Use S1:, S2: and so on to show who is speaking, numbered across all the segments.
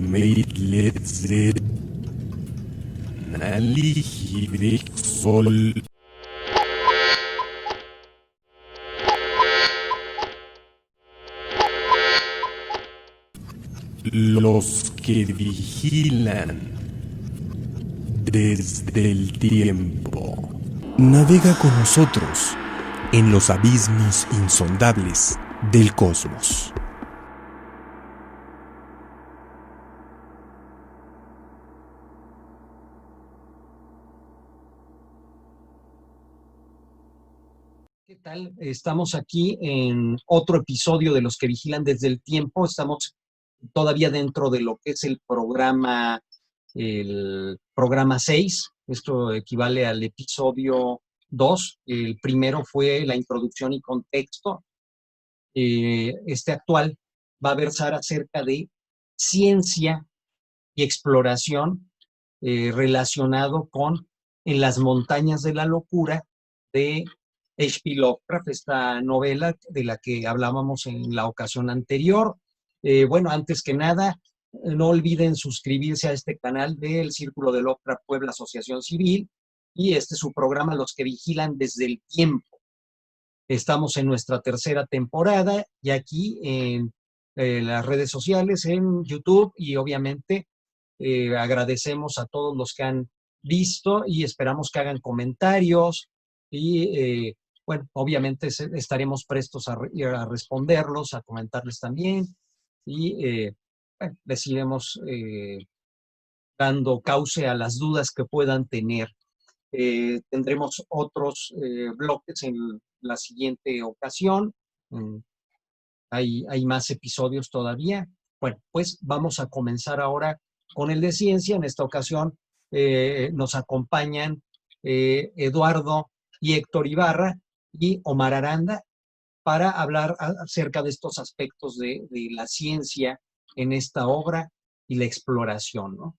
S1: Medletzred Nalihibrik Sol. Los que vigilan desde el tiempo. Navega con nosotros en los abismos insondables del cosmos.
S2: ¿Qué tal? Estamos aquí en otro episodio de Los que vigilan desde el tiempo. Estamos todavía dentro de lo que es el programa 6. Esto equivale al episodio 2. El primero fue la introducción y contexto. Este actual va a versar acerca de ciencia y exploración relacionado con En las montañas de la locura de H.P. Lovecraft, esta novela de la que hablábamos en la ocasión anterior. Bueno, antes que nada, no olviden suscribirse a este canal del Círculo de Lovecraft Puebla Asociación Civil, y este es su programa Los que vigilan desde el tiempo. Estamos en nuestra tercera temporada y aquí en las redes sociales, en YouTube, y obviamente agradecemos a todos los que han visto y esperamos que hagan comentarios y bueno, obviamente estaremos prestos a responderlos, a comentarles también, y bueno, les iremos dando cauce a las dudas que puedan tener. Tendremos otros bloques en la siguiente ocasión. Hay más episodios todavía. Bueno, pues vamos a comenzar ahora con el de ciencia. En esta ocasión nos acompañan Eduardo y Héctor Ibarra y Omar Aranda para hablar acerca de estos aspectos de la ciencia en esta obra y la exploración, ¿no?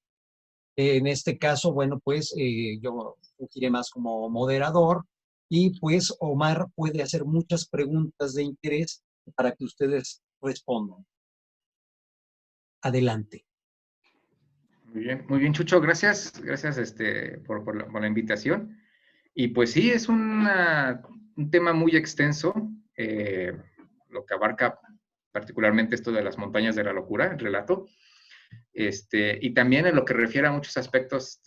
S2: En este caso, bueno, pues yo fungiré más como moderador y pues Omar puede hacer muchas preguntas de interés para que ustedes respondan. Adelante.
S3: Muy bien, Chucho, gracias por la invitación. Y pues sí, es un tema muy extenso, lo que abarca particularmente esto de las montañas de la locura, el relato, y también en lo que refiere a muchos aspectos,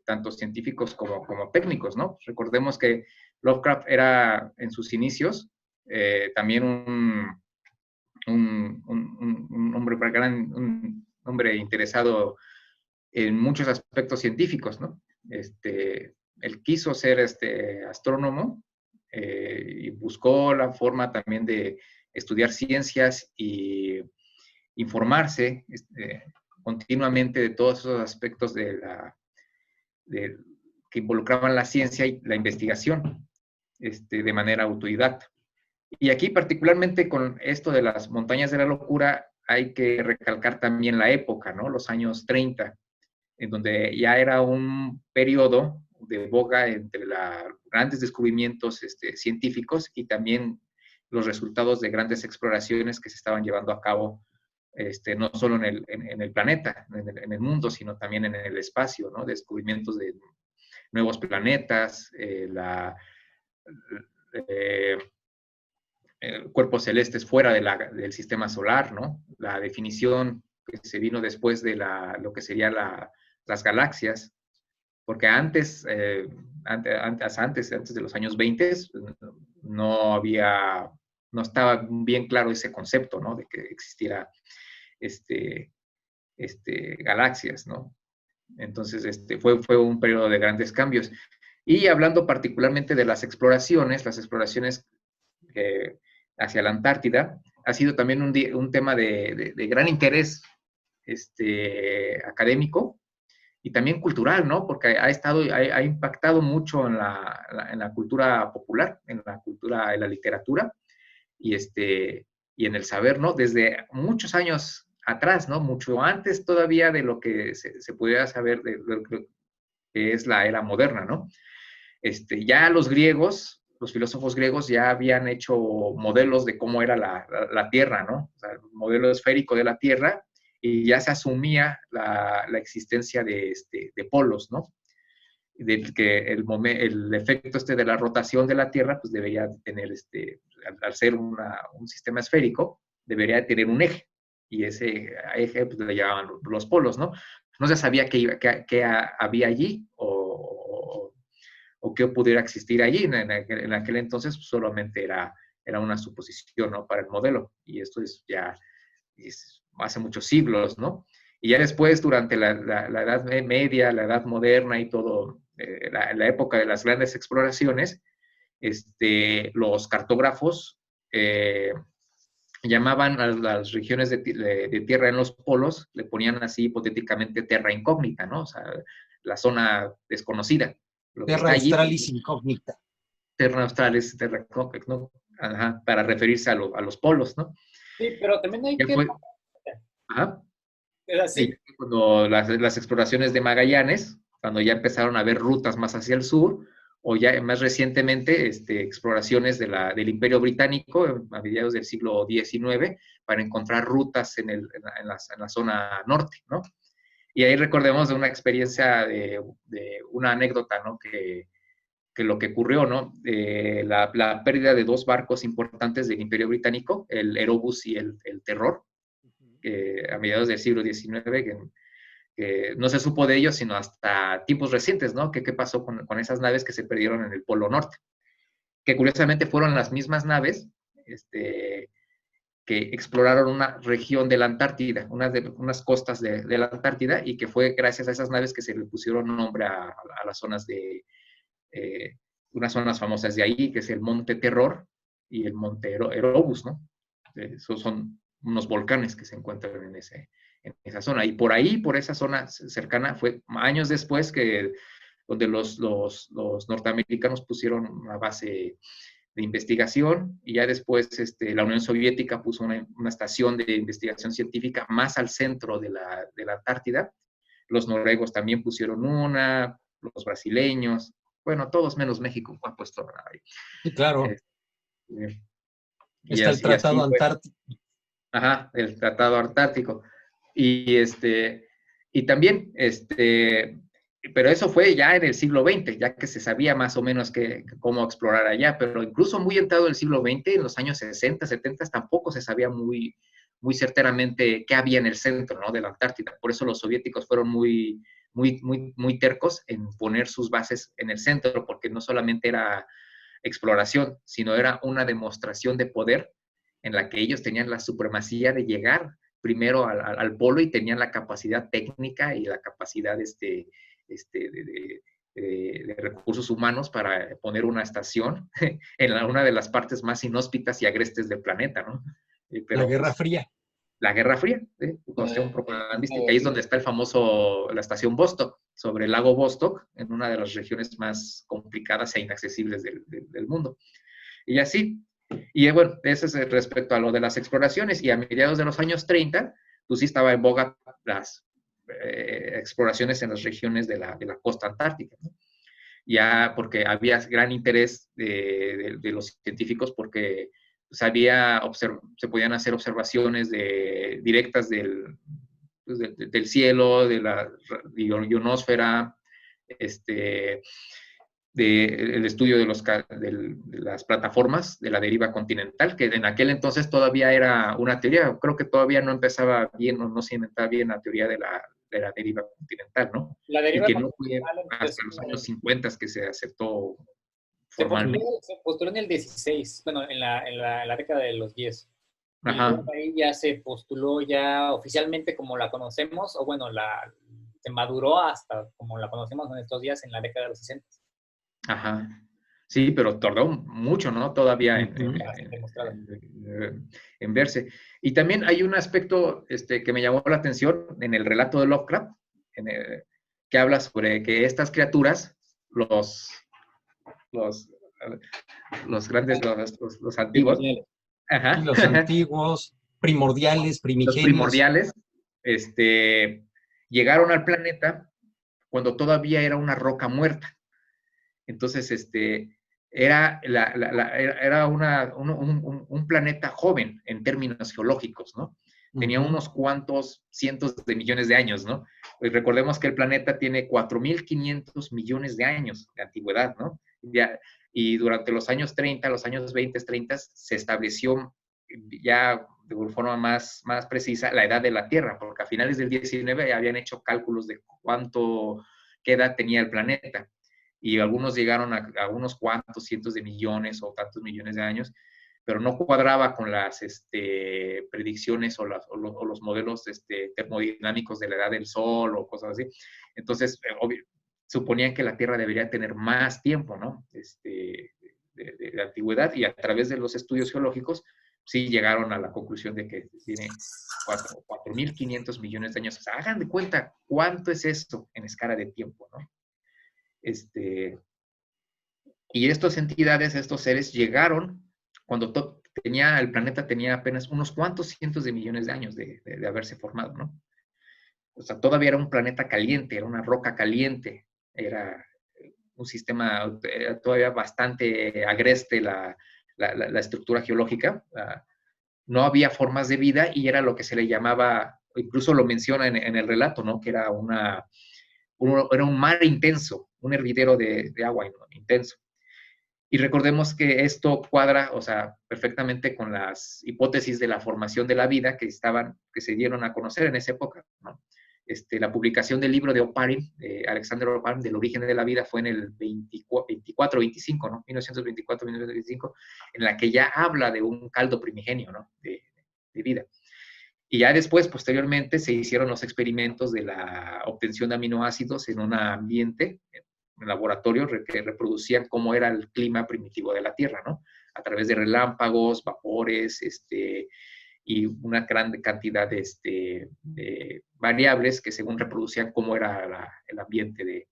S3: tanto científicos como técnicos, ¿no? Recordemos que Lovecraft era, en sus inicios, también un hombre interesado en muchos aspectos científicos, ¿no? Él quiso ser astrónomo y buscó la forma también de estudiar ciencias y informarse continuamente de todos esos aspectos que involucraban la ciencia y la investigación de manera autodidacta. Y aquí, particularmente con esto de las montañas de la locura, hay que recalcar también la época, ¿no? Los años 30, en donde ya era un periodo de boga entre los grandes descubrimientos científicos y también los resultados de grandes exploraciones que se estaban llevando a cabo, no solo en el planeta, en el mundo, sino también en el espacio, ¿no? Descubrimientos de nuevos planetas, cuerpos celestes fuera del sistema solar, ¿no? La definición que se vino después de lo que serían las galaxias, porque antes de los años 20 no estaba bien claro ese concepto, ¿no? De que existiera galaxias, ¿no? Entonces, fue un periodo de grandes cambios. Y hablando particularmente de las exploraciones hacia la Antártida, ha sido también un tema de gran interés académico y también cultural, ¿no? Porque ha impactado mucho en la cultura popular, en la literatura y en el saber, ¿no? Desde muchos años atrás, ¿no? Mucho antes todavía de lo que se pudiera saber de lo que es la era moderna, ¿no? Ya los filósofos griegos ya habían hecho modelos de cómo era la Tierra, ¿no? O sea, el modelo esférico de la Tierra, y ya se asumía la existencia de polos, ¿no? Del que el efecto de la rotación de la Tierra, pues debería tener, al ser un sistema esférico, debería tener un eje, y ese eje pues, le llamaban los polos, ¿no? No se sabía qué había allí o qué pudiera existir allí. En aquel entonces pues, solamente era una suposición, ¿no? Para el modelo, y esto es ya hace muchos siglos, ¿no? Y ya después, durante la Edad Media, la Edad Moderna y todo, la época de las grandes exploraciones, los cartógrafos llamaban a las regiones de tierra en los polos, le ponían así hipotéticamente terra incógnita, ¿no? O sea, la zona desconocida.
S2: Terra australis incógnita.
S3: Terra australis, terra incógnita, ¿no? Ajá, para referirse a los polos, ¿no?
S4: Sí, pero también hay que...
S3: Ajá.
S4: Es así.
S3: Cuando las exploraciones de Magallanes, cuando ya empezaron a haber rutas más hacia el sur, o ya más recientemente exploraciones del Imperio Británico a mediados del siglo XIX para encontrar rutas en la zona norte, ¿no? Y ahí recordemos de una experiencia, de una anécdota, ¿no? Que lo que ocurrió, ¿no? La pérdida de dos barcos importantes del Imperio Británico, el Erebus y el Terror, a mediados del siglo XIX, que no se supo de ellos sino hasta tiempos recientes, ¿no? ¿Qué pasó con esas naves que se perdieron en el Polo Norte? Que curiosamente fueron las mismas naves que exploraron una región de la Antártida, unas costas de la Antártida, y que fue gracias a esas naves que se le pusieron nombre a las zonas unas zonas famosas de ahí, que es el Monte Terror y el Monte Erebus, ¿no? Esos son unos volcanes que se encuentran en esa zona. Y por ahí, por esa zona cercana, fue años después donde los norteamericanos pusieron una base de investigación, y ya después la Unión Soviética puso una estación de investigación científica más al centro de la Antártida. Los noruegos también pusieron una, los brasileños, bueno, todos menos México han puesto ahí.
S2: Sí, claro.
S3: Está
S2: el Tratado Antártico.
S3: Ajá, el Tratado Antártico. Y también, pero eso fue ya en el siglo XX, ya que se sabía más o menos cómo explorar allá, pero incluso muy entrado el siglo XX, en los años 60, 70, tampoco se sabía muy, muy certeramente qué había en el centro, ¿no? De la Antártida. Por eso los soviéticos fueron muy tercos en poner sus bases en el centro, porque no solamente era exploración, sino era una demostración de poder en la que ellos tenían la supremacía de llegar primero al polo, y tenían la capacidad técnica y la capacidad de recursos humanos para poner una estación en una de las partes más inhóspitas y agrestes del planeta, ¿no?
S2: Pero, la Guerra Fría.
S3: La Guerra Fría, cuestión propagandística. Ahí es donde está la estación Vostok, sobre el lago Vostok, en una de las regiones más complicadas e inaccesibles del mundo. Y así. Y bueno, eso es respecto a lo de las exploraciones. Y a mediados de los años 30, pues sí estaba en boga las exploraciones en las regiones de la costa antártica, ¿no? Ya porque había gran interés de los científicos, porque se podían hacer observaciones directas del cielo, de la ionosfera, el estudio de las plataformas de la deriva continental, que en aquel entonces todavía era una teoría. Creo que todavía no empezaba bien, o no se inventaba bien la teoría de la deriva continental, ¿no?
S4: La deriva
S3: y que no fue hasta los años 50 que se aceptó formalmente.
S4: Se postuló en el 16, bueno, en la década de los 10.
S3: Ajá.
S4: Y ahí ya se postuló ya oficialmente como la conocemos, o bueno, se maduró hasta como la conocemos en estos días, en la década de los 60.
S3: Ajá. Sí, pero tardó mucho, ¿no? Todavía en verse. Y también hay un aspecto que me llamó la atención en el relato de Lovecraft, que habla sobre que estas criaturas, los grandes, los antiguos.
S2: Ajá. Los antiguos, primordiales, primigenios.
S3: Los primordiales, llegaron al planeta cuando todavía era una roca muerta. Entonces, era un planeta joven en términos geológicos, ¿no? tenía unos cuantos cientos de millones de años, ¿no? Pues recordemos que el planeta tiene 4.500 millones de años de antigüedad, ¿no? Ya, y durante los años 30, los años 20, 30, se estableció ya de forma más precisa la edad de la Tierra, porque a finales del 19 ya habían hecho cálculos de qué edad tenía el planeta, y algunos llegaron a unos cuantos cientos de millones o tantos millones de años, pero no cuadraba con las predicciones o los modelos termodinámicos de la edad del Sol o cosas así. Entonces, suponían que la Tierra debería tener más tiempo, ¿no? De antigüedad, y a través de los estudios geológicos sí llegaron a la conclusión de que tiene 4.500 millones de años. O sea, hagan de cuenta cuánto es esto en escala de tiempo, ¿no? Y estas entidades, estos seres, llegaron cuando el planeta tenía apenas unos cuantos cientos de millones de años de haberse formado, ¿no? O sea, todavía era un planeta caliente, era una roca caliente, era un sistema todavía bastante agreste la estructura geológica. No había formas de vida y era lo que se le llamaba, incluso lo menciona en el relato, ¿no? Que era era un mar intenso, un hervidero de agua, ¿no? Intenso. Y recordemos que esto cuadra, o sea, perfectamente con las hipótesis de la formación de la vida que se dieron a conocer en esa época, ¿no? La publicación del libro de Oparin, de Alexander Oparin, del origen de la vida, fue en el 24-25, ¿no? 1924-1925, en la que ya habla de un caldo primigenio, ¿no? De vida. Y ya después, posteriormente, se hicieron los experimentos de la obtención de aminoácidos en un ambiente, en un laboratorio, que reproducían cómo era el clima primitivo de la Tierra, ¿no? A través de relámpagos, vapores, y una gran cantidad de variables que según reproducían cómo era el ambiente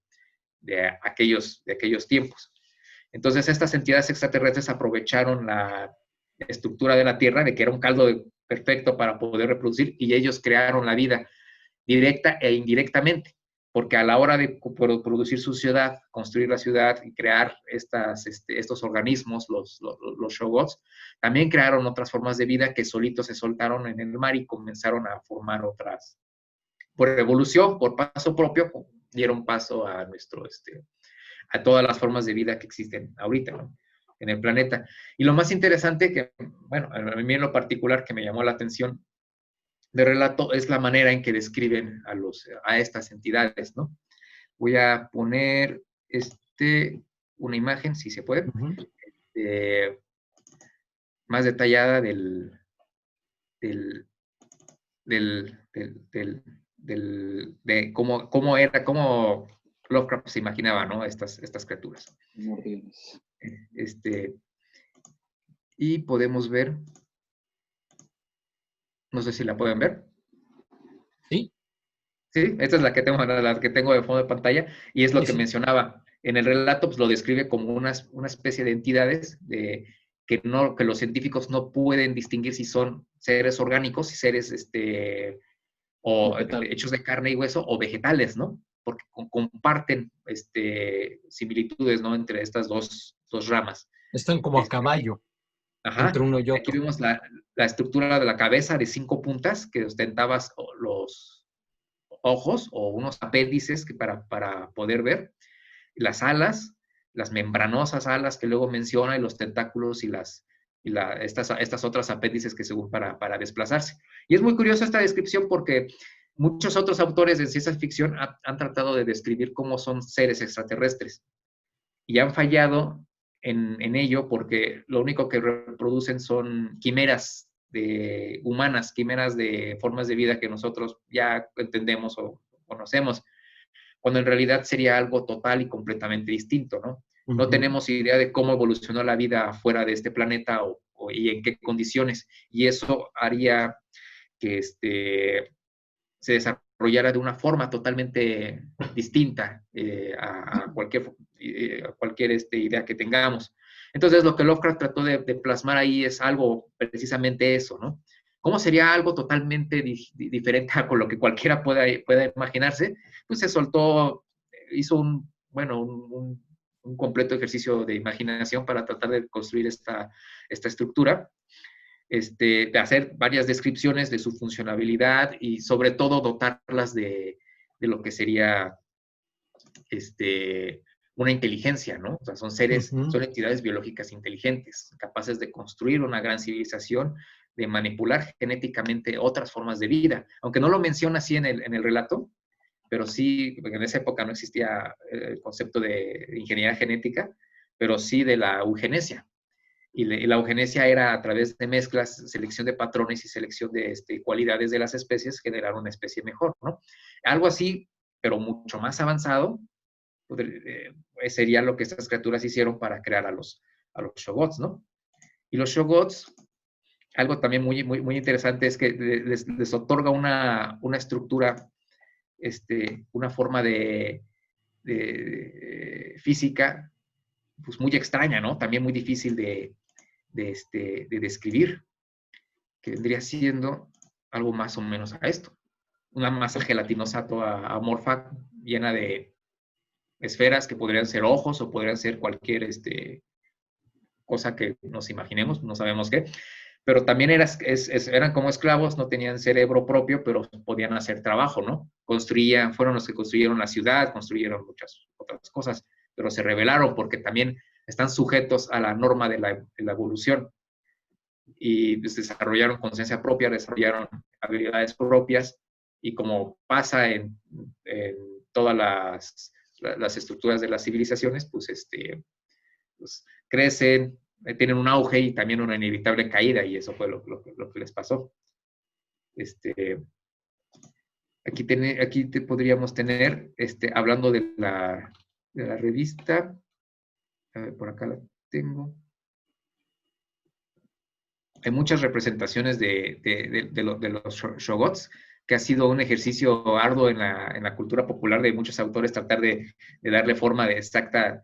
S3: de aquellos tiempos. Entonces, estas entidades extraterrestres aprovecharon la estructura de la Tierra, de que era un caldo perfecto para poder reproducir, y ellos crearon la vida directa e indirectamente, porque a la hora de producir su ciudad, construir la ciudad y crear estos organismos, los Shoggoths, también crearon otras formas de vida que solitos se soltaron en el mar y comenzaron a formar otras. Por evolución, por paso propio, dieron paso a a todas las formas de vida que existen ahorita, ¿no? En el planeta. Y lo más interesante que, bueno, a mí en lo particular que me llamó la atención de relato es la manera en que describen a estas entidades, ¿no? Voy a poner una imagen, si se puede, más detallada de cómo Lovecraft se imaginaba, ¿no? Estas criaturas. Y podemos ver, no sé si la pueden ver.
S2: Sí.
S3: Sí, esta es la que tengo de fondo de pantalla, y es lo que mencionaba. En el relato, pues, lo describe como una especie de entidades que los científicos no pueden distinguir si son seres orgánicos, si seres hechos de carne y hueso, o vegetales, ¿no? Porque comparten similitudes, ¿no? Entre estas dos ramas.
S2: Están como a caballo.
S3: Ajá.
S2: Entre uno y otro.
S3: Aquí vemos la estructura de la cabeza de 5 puntas que ostentaban los ojos o unos apéndices para poder ver, las alas, las membranosas alas que luego menciona, y los tentáculos y estas otras apéndices que se usan para desplazarse. Y es muy curiosa esta descripción porque muchos otros autores de ciencia ficción han tratado de describir cómo son seres extraterrestres y han fallado en ello porque lo único que reproducen son quimeras humanas, quimeras de formas de vida que nosotros ya entendemos o conocemos, cuando en realidad sería algo total y completamente distinto, ¿no? No tenemos idea de cómo evolucionó la vida fuera de este planeta y en qué condiciones, y eso haría que se desarrollara de una forma totalmente distinta a cualquier idea que tengamos. Entonces, lo que Lovecraft trató de plasmar ahí es algo, precisamente eso, ¿no? ¿Cómo sería algo totalmente diferente a con lo que cualquiera pueda imaginarse? Pues se soltó, hizo un completo ejercicio de imaginación para tratar de construir esta estructura. de hacer varias descripciones de su funcionalidad y sobre todo dotarlas de lo que sería una inteligencia, ¿no? O sea, son seres, son entidades biológicas inteligentes, capaces de construir una gran civilización, de manipular genéticamente otras formas de vida. Aunque no lo menciona así en el relato, pero sí, porque en esa época no existía el concepto de ingeniería genética, pero sí de la eugenesia. Y la eugenesia era a través de mezclas, selección de patrones y selección de cualidades de las especies, generar una especie mejor, ¿no? Algo así, pero mucho más avanzado, sería lo que estas criaturas hicieron para crear a los Shoggoths, ¿no? Y los Shoggoths, algo también muy, muy, muy interesante es que les otorga una estructura, una forma de física, pues muy extraña, ¿no? También muy difícil de describir, que vendría siendo algo más o menos a esto. Una masa gelatinosa toda amorfa, llena de esferas que podrían ser ojos o podrían ser cualquier cosa que nos imaginemos, no sabemos qué, pero también eran como esclavos, no tenían cerebro propio, pero podían hacer trabajo, ¿no? Fueron los que construyeron la ciudad, construyeron muchas otras cosas, pero se rebelaron porque también están sujetos a la norma de la evolución y pues, desarrollaron conciencia propia, desarrollaron habilidades propias y como pasa en todas las estructuras de las civilizaciones, pues, pues crecen, tienen un auge y también una inevitable caída, y eso fue lo que les pasó. Aquí podríamos tener, hablando de la revista, a ver, por acá la tengo. Hay muchas representaciones de los Shoggoths, que ha sido un ejercicio arduo en la cultura popular de muchos autores, tratar de darle forma exacta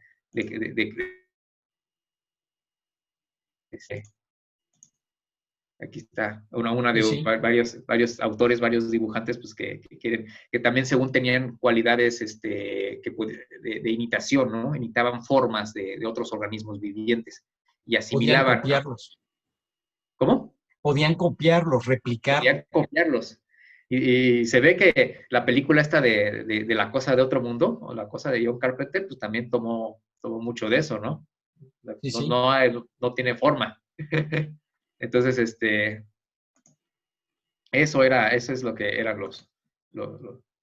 S3: aquí está, una de
S2: Sí.
S3: varios autores, varios dibujantes, pues que también según tenían cualidades de imitación, ¿no? Imitaban formas de otros organismos vivientes y asimilaban.
S2: Podían copiarlos.
S3: ¿Cómo?
S2: Podían copiarlos, replicar.
S3: Podían copiarlos. Y se ve que la película esta de La cosa de otro mundo, o La cosa de John Carpenter, pues también tomó mucho de eso, ¿no?
S2: Sí, sí.
S3: No tiene forma. Entonces, eso es lo que eran los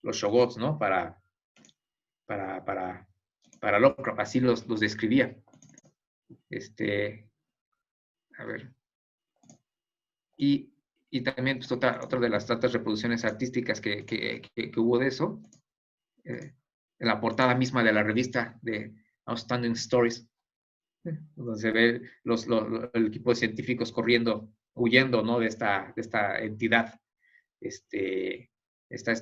S3: Shoggoths, ¿no? Para Lovecraft, así los describía. A ver. Y también, pues, otra de las tantas reproducciones artísticas que hubo de eso, en la portada misma de la revista de Outstanding Stories, donde se ve el equipo de científicos corriendo, huyendo, ¿no? de esta entidad, esta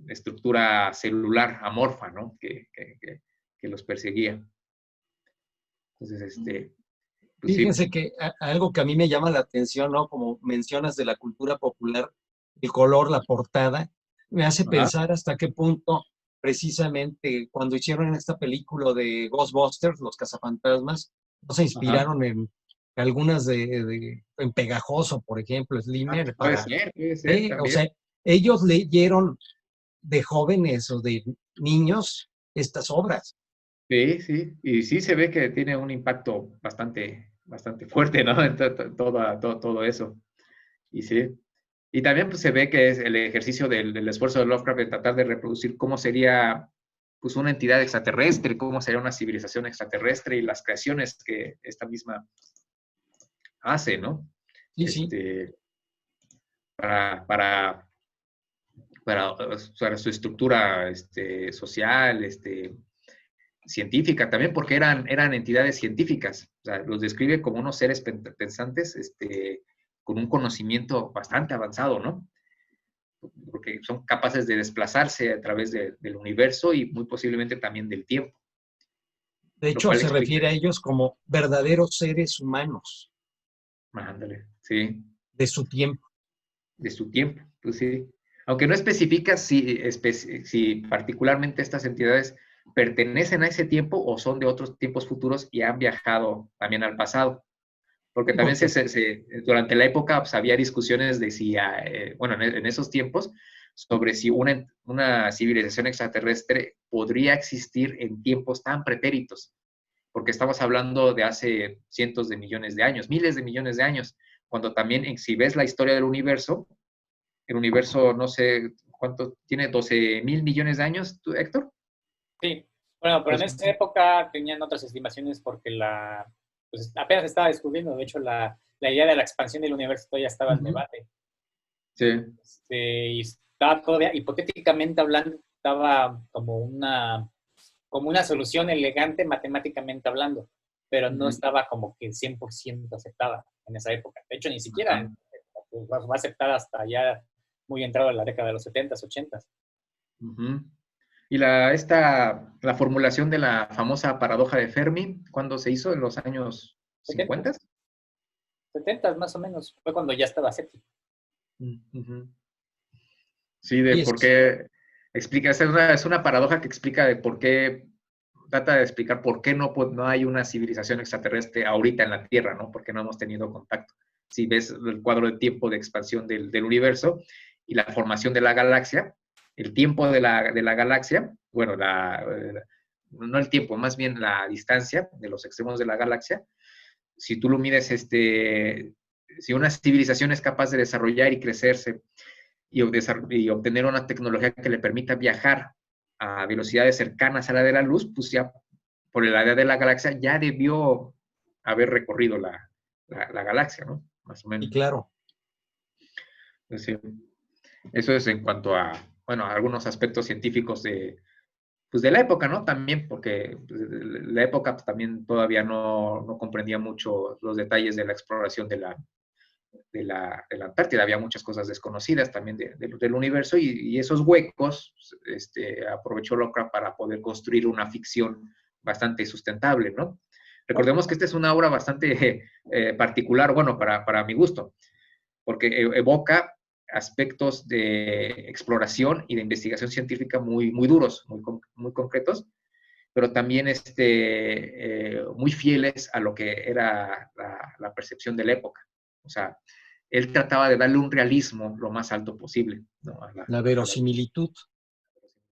S3: estructura celular amorfa, ¿no? que los perseguía. Entonces, pues
S2: Fíjense
S3: sí.
S2: que algo que a mí me llama la atención, ¿no? Como mencionas de la cultura popular, el color, la portada, me hace pensar hasta qué punto, precisamente, cuando hicieron esta película de Ghostbusters, Los Cazafantasmas, no se inspiraron en algunas en Pegajoso, por ejemplo, Slimmer.
S3: Puede ser también.
S2: O sea, ellos leyeron de jóvenes o de niños estas obras.
S3: Sí, sí, y sí se ve que tiene un impacto bastante fuerte, ¿no? En todo eso. Y sí. Y también pues, se ve que es el ejercicio del esfuerzo de Lovecraft de tratar de reproducir cómo sería pues, una entidad extraterrestre, cómo sería una civilización extraterrestre y las creaciones que esta misma hace, ¿no?
S2: Sí, sí.
S3: Para su estructura social, científica también, porque eran entidades científicas. O sea, los describe como unos seres pensantes con un conocimiento bastante avanzado, ¿no? Porque son capaces de desplazarse a través del universo y muy posiblemente también del tiempo.
S2: De hecho, se refiere a ellos como verdaderos seres humanos.
S3: Ándale, sí.
S2: De su tiempo.
S3: De su tiempo, pues sí. Aunque no especifica si particularmente estas entidades pertenecen a ese tiempo o son de otros tiempos futuros y han viajado también al pasado. Porque también durante la época pues, había discusiones de si, bueno, en esos tiempos, sobre si una civilización extraterrestre podría existir en tiempos tan pretéritos, porque estamos hablando de hace cientos de millones de años, miles de millones de años, cuando también, si ves la historia del universo, el universo, no sé cuánto, tiene 12.000 millones de años, ¿tú, Héctor?
S4: Sí, bueno, pero en esa época tenían otras estimaciones porque pues apenas estaba descubriendo, de hecho la idea de la expansión del universo todavía estaba en debate.
S3: Sí.
S4: Y estaba todavía, hipotéticamente hablando, estaba como una solución elegante matemáticamente hablando, pero no estaba como que 100% aceptada en esa época. De hecho, ni siquiera fue aceptada hasta ya muy entrado en la década de los 70s, 80s.
S3: Y la formulación de la famosa paradoja de Fermi, ¿cuándo se hizo? ¿En los años 50?
S4: 70s más o menos, fue cuando ya estaba aceptada.
S3: Sí, de por qué explica, es una paradoja que explica de por qué, trata de explicar por qué no hay una civilización extraterrestre ahorita en la Tierra, ¿no? Porque no hemos tenido contacto. Si ves el cuadro de tiempo de expansión del universo y la formación de la galaxia, el tiempo de la galaxia, bueno, no el tiempo, más bien la distancia de los extremos de la galaxia, si tú lo mides, si una civilización es capaz de desarrollar y crecerse y obtener una tecnología que le permita viajar a velocidades cercanas a la de la luz, pues ya por la edad de la galaxia ya debió haber recorrido la galaxia, ¿no? Más o menos.
S2: Y claro.
S3: Pues sí. Eso es en cuanto a, bueno, a algunos aspectos científicos pues de la época, ¿no? También, porque la época pues, también todavía no comprendía mucho los detalles de la exploración de la Antártida. Había muchas cosas desconocidas también del universo y esos huecos aprovechó Lovecraft para poder construir una ficción bastante sustentable, ¿no? Recordemos que esta es una obra bastante particular, bueno, para mi gusto, porque evoca aspectos de exploración y de investigación científica muy, muy duros, muy concretos, pero también muy fieles a lo que era la percepción de la época. O sea, él trataba de darle un realismo lo más alto posible, ¿no?
S2: La verosimilitud.